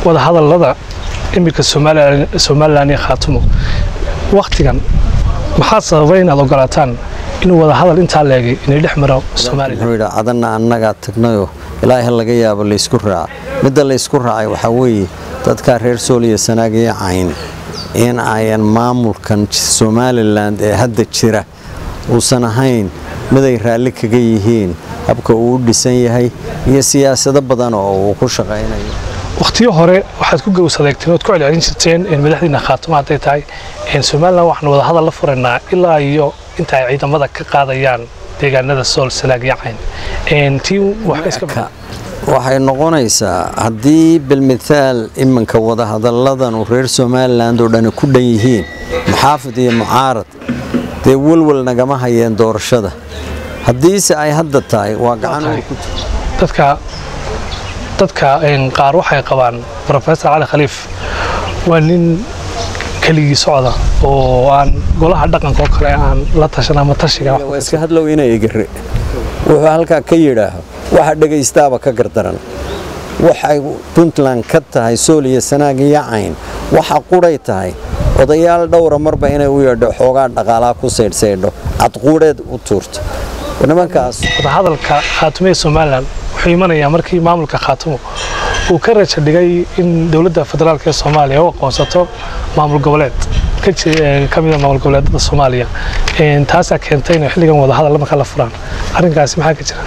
wada hadallada imika Soomaaliland iyo Khaatumo waqtigan maxaa sababay inaad ogolaataan inuu wada hadal inta leegay inay dhex maro Soomaaliland adana annaga tagnayo ilaahay laga yaabo la isku raac midda la isku raacay waxa weeye dadka reer Sool iyo Sanaag iyo Cayn in ayan maamulkan Soomaaliland ee hadda jira uusan ahayn mid ay raali kaga yihiin habka uu dhisan yahay iyo siyaasado badan oo uu ku shaqeynayo waqtiyo hore waxaad ku gowsadeegteen oo ku celcelin jirteen in madaxdiina Khaatumo ay tahay in Soomaaliland waxna wada hadal la furanaa ilaa iyo inta ay ciidamada ka qaadayaan deegaanada Sool Sanaag iyo Cayn tii waxay noqonaysaa haddii bilmithaal imanka wada hadalladan oo reer Soomaaliland oo dhan ku dhan yihiin muxaafid iyo mucaarad de walwal nagama hayeen doorashada haddii ay hadda tahay waa gacan dadka qaar waxay qabaan Professor Ali Khaliif waa nin kaligii socda oo aan golaha dhaqanka kale aan la tashan ama tashiga wax iska hadlow inay igare wuxuu halka ka yiraahdo waxa dhageystaaba ka gardaran waxay Puntland ka tahay Sool iyo Sanaag iyo Cayn waxa quray tahay odayaal dhowr marba inay u yeedho xoogaa dhaqaalaha ku seedseedho cad quureed u tuurto nimankaas wada hadalka Khaatumo ee Soomaaliland wuxuu imanaya markii maamulka Khaatumo uu ka rajo dhigay in dawladda federaalka ee Soomaaliya oo aqoonsato maamul goboleed kamida maamul goboleedada Soomaaliya taas ayaa keentay in xilligan wada hadal marka la furaan arrinkaasi maxaa ka jira